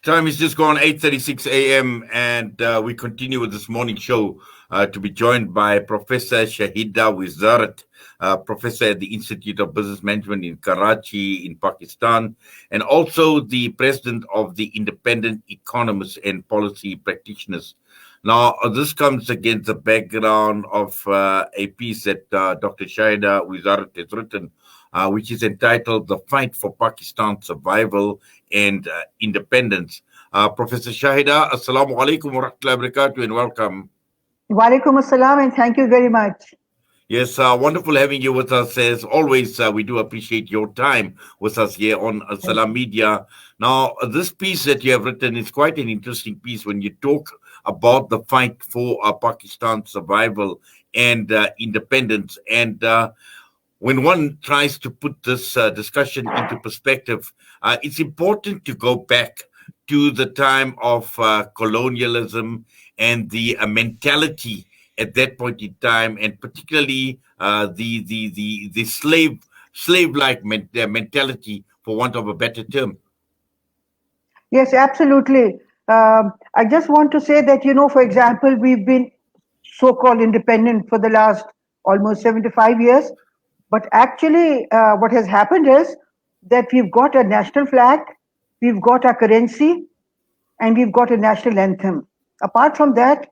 Time is just gone 8:36 a.m. and we continue with this morning show to be joined by Professor Shahida Wizarat, professor at the Institute of Business Management in Karachi in Pakistan, and also the president of the Independent Economists and Policy Practitioners. Now, this comes against the background of a piece that Dr. Shahida Wizarat has written, which is entitled The Fight for Pakistan's Survival and Independence. Professor Shahida, Assalamu alaikum wa rahmatullahi wa barakatuh and welcome. Walaikum assalam and thank you very much. Yes, wonderful having you with us. As always, we do appreciate your time with us here on Salam Media. Now, this piece that you have written is quite an interesting piece when you talk about the fight for Pakistan's survival and independence. And when one tries to put this discussion into perspective, it's important to go back to the time of colonialism and the mentality at that point in time, and particularly the slave-like mentality, for want of a better term. Yes, absolutely. I just want to say that, for example, we've been so-called independent for the last almost 75 years. But actually, what has happened is that we've got a national flag, we've got a currency, and we've got a national anthem. Apart from that,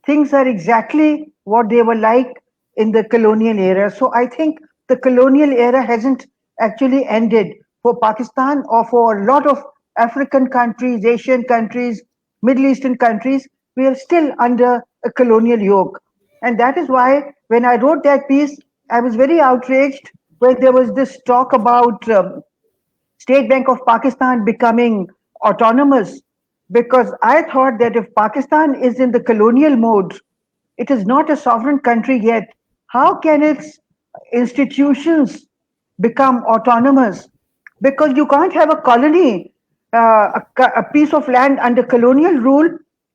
things are exactly what they were like in the colonial era. So I think the colonial era hasn't actually ended for Pakistan or for a lot of African countries, Asian countries, Middle Eastern countries. We are still under a colonial yoke. And that is why when I wrote that piece, I was very outraged when there was this talk about State Bank of Pakistan becoming autonomous, because I thought that if Pakistan is in the colonial mode, it is not a sovereign country yet. How can its institutions become autonomous? Because you can't have a colony, a piece of land under colonial rule,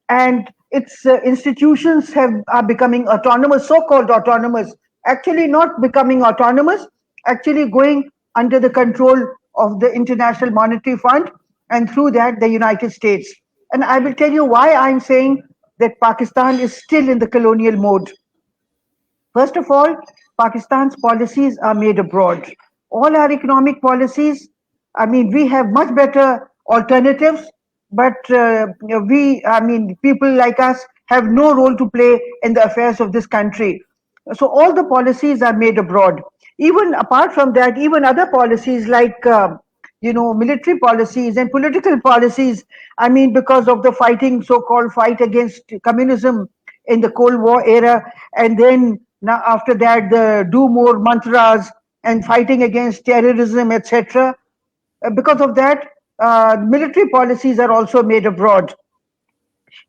and its institutions are becoming autonomous, so-called autonomous, actually not becoming autonomous, actually going under the control of the International Monetary Fund, and through that the United States. And I will tell you why I'm saying that Pakistan is still in the colonial mode. First of all, Pakistan's policies are made abroad. All our economic policies, I mean, we have much better alternatives, but people like us have no role to play in the affairs of this country. So all the policies are made abroad. Even apart from that, even other policies like military policies and political policies. I mean, because of the fighting, so-called fight against communism in the Cold War era, and then now after that, the do more mantras and fighting against terrorism, etc. Because of that, military policies are also made abroad.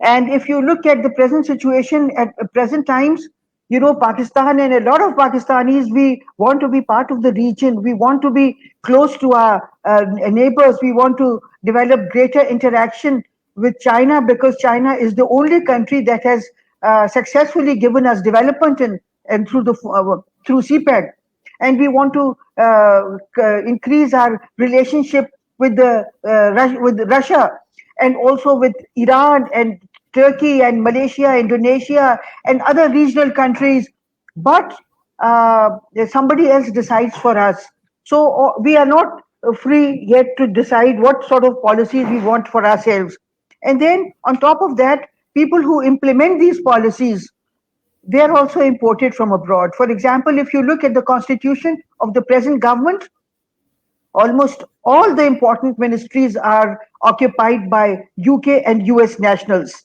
And if you look at the present situation at present times, Pakistan and a lot of Pakistanis, we want to be part of the region. We want to be close to our neighbors. We want to develop greater interaction with China, because China is the only country that has successfully given us development and through CPEC. And we want to increase our relationship with with Russia, and also with Iran and Turkey and Malaysia, Indonesia, and other regional countries. But somebody else decides for us. So we are not free yet to decide what sort of policies we want for ourselves. And then on top of that, people who implement these policies, they are also imported from abroad. For example, if you look at the constitution of the present government, almost all the important ministries are occupied by UK and US nationals.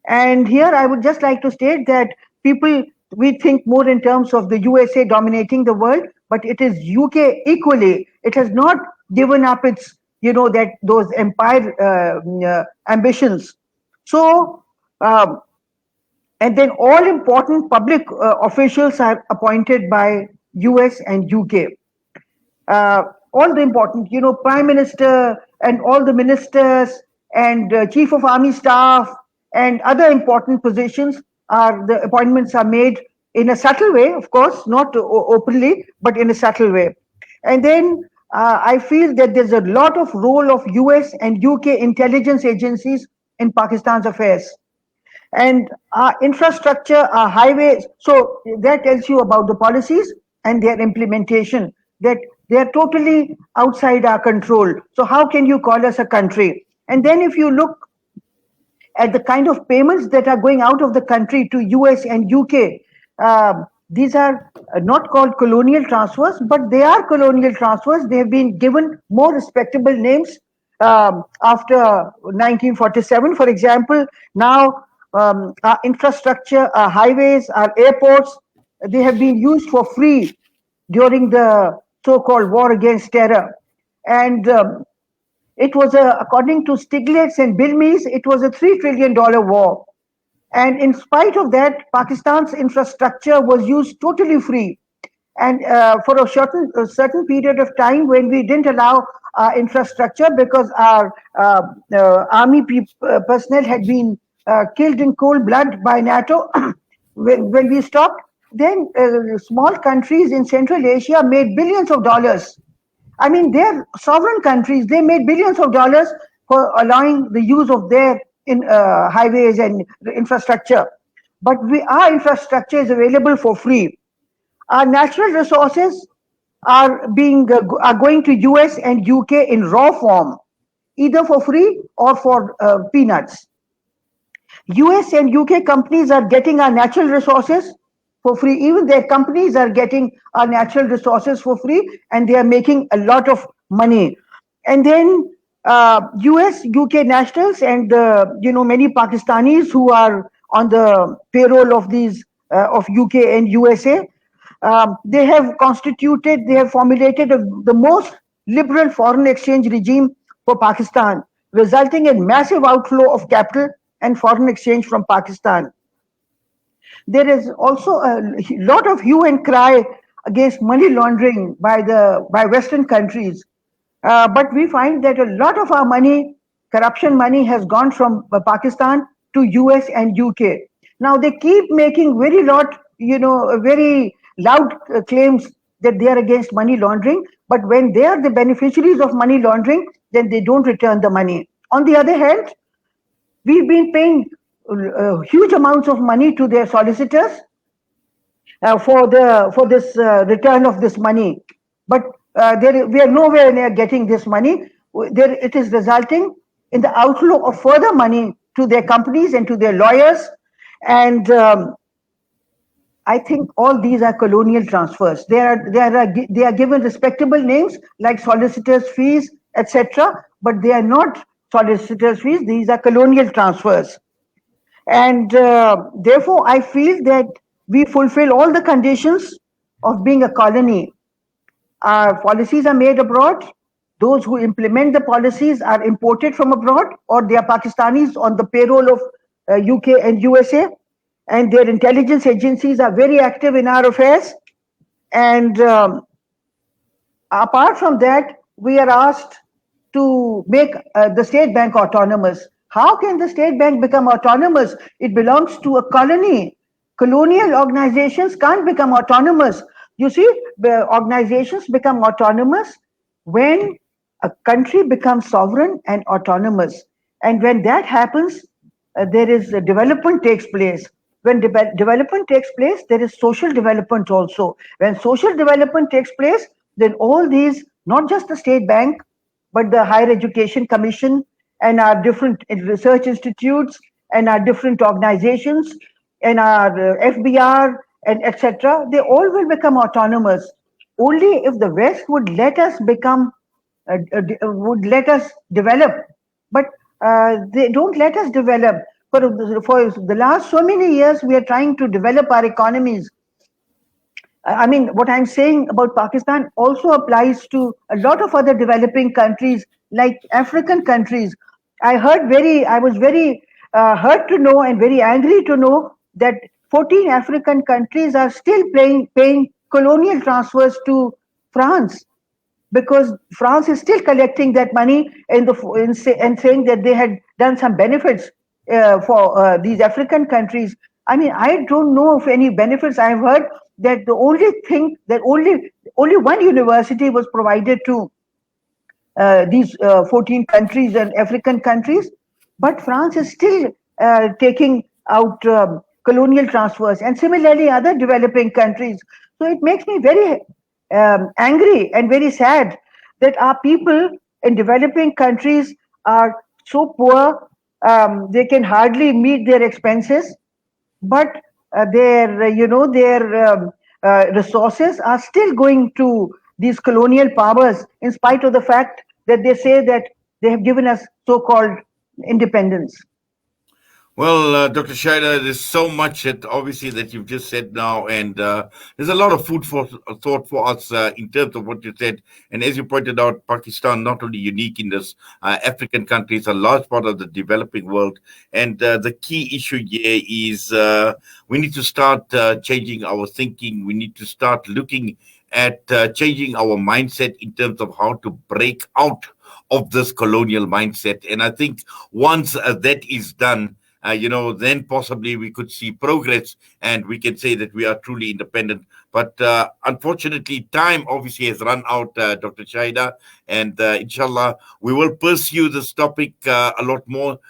And here I would just like to state that people, we think more in terms of the USA dominating the world, but it is UK equally. It has not given up its, that those empire ambitions. So, and then all important public officials are appointed by US and UK. All the important, Prime Minister and all the ministers and Chief of Army Staff and other important positions, the appointments are made in a subtle way, of course, not openly, but in a subtle way. And then I feel that there's a lot of role of US and UK intelligence agencies in Pakistan's affairs. And our infrastructure, our highways, so that tells you about the policies and their implementation, that they are totally outside our control. So how can you call us a country? And then if you look at the kind of payments that are going out of the country to US and UK. These are not called colonial transfers, but they are colonial transfers. They have been given more respectable names after 1947. For example, now our infrastructure, our highways, our airports, they have been used for free during the so-called war against terror. And it was according to Stiglitz and Bill Mees, it was a $3 trillion war. And in spite of that, Pakistan's infrastructure was used totally free. And for a certain period of time when we didn't allow our infrastructure because our army personnel had been killed in cold blood by NATO, when we stopped, then small countries in Central Asia made billions of dollars. I mean, they're sovereign countries. They made billions of dollars for allowing the use of their highways and infrastructure. But our infrastructure is available for free. Our natural resources are going to US and UK in raw form, either for free or for peanuts. US and UK companies are getting our natural resources for free. Even their companies are getting our natural resources for free, and they are making a lot of money. And then US, UK nationals, and many Pakistanis who are on the payroll of these of UK and USA, they have formulated the most liberal foreign exchange regime for Pakistan, resulting in massive outflow of capital and foreign exchange from Pakistan. There is also a lot of hue and cry against money laundering by Western countries, but we find that a lot of our money, corruption money, has gone from Pakistan to US and UK. Now they keep making very loud claims that they are against money laundering, but when they are the beneficiaries of money laundering, then they don't return the money. On the other hand, we've been paying huge amounts of money to their solicitors for this return of this money, but we are nowhere near getting this money. It is resulting in the outflow of further money to their companies and to their lawyers, and I think all these are colonial transfers. They are given respectable names like solicitors' fees, etc., but they are not solicitors' fees. These are colonial transfers. And therefore, I feel that we fulfill all the conditions of being a colony. Our policies are made abroad. Those who implement the policies are imported from abroad, or they are Pakistanis on the payroll of UK and USA. And their intelligence agencies are very active in our affairs. And apart from that, we are asked to make the state bank autonomous. How can the state bank become autonomous? It belongs to a colony. Colonial organizations can't become autonomous. You see, the organizations become autonomous when a country becomes sovereign and autonomous. And when that happens, there is development takes place. When development takes place, there is social development also. When social development takes place, then all these, not just the state bank, but the Higher Education Commission and our different research institutes and our different organizations and our FBR and etc., they all will become autonomous. Only if the West would let us develop, but they don't let us develop. For the last so many years, we are trying to develop our economies. I mean, what I'm saying about Pakistan also applies to a lot of other developing countries, like African countries. I was very hurt to know and very angry to know that 14 African countries are still paying colonial transfers to France, because France is still collecting that money and saying that they had done some benefits for these African countries. I mean, I don't know of any benefits. I've heard that the only thing that only one university was provided to these 14 countries and African countries, but France is still taking out colonial transfers, and similarly other developing countries. So it makes me very angry and very sad that our people in developing countries are so poor, they can hardly meet their expenses, but their resources are still going to these colonial powers, in spite of the fact that they say that they have given us so-called independence. Well, Dr. Shaida, there's so much that obviously that you've just said now, and there's a lot of food for thought for us in terms of what you said. And as you pointed out, Pakistan not only unique in this African country, it's a large part of the developing world. And the key issue here is we need to start changing our thinking. We need to start looking at changing our mindset in terms of how to break out of this colonial mindset. And I think once that is done, then possibly we could see progress and we can say that we are truly independent. But unfortunately, time obviously has run out, Dr. Shaida, and inshallah, we will pursue this topic a lot more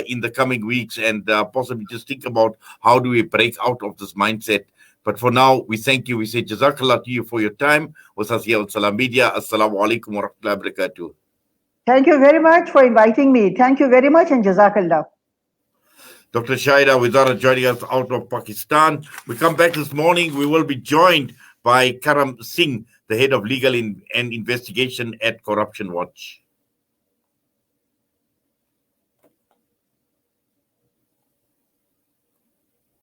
in the coming weeks and possibly just think about how do we break out of this mindset. But for now, we thank you. We say Jazakallah to you for your time. Was us here on Salam Media. Assalamu alaikum wa rahmatullahi wa barakatuh. Thank you very much for inviting me. Thank you very much, and Jazakallah. Dr. Shaida Wizara joining us out of Pakistan. We come back this morning. We will be joined by Karam Singh, the head of legal and investigation at Corruption Watch.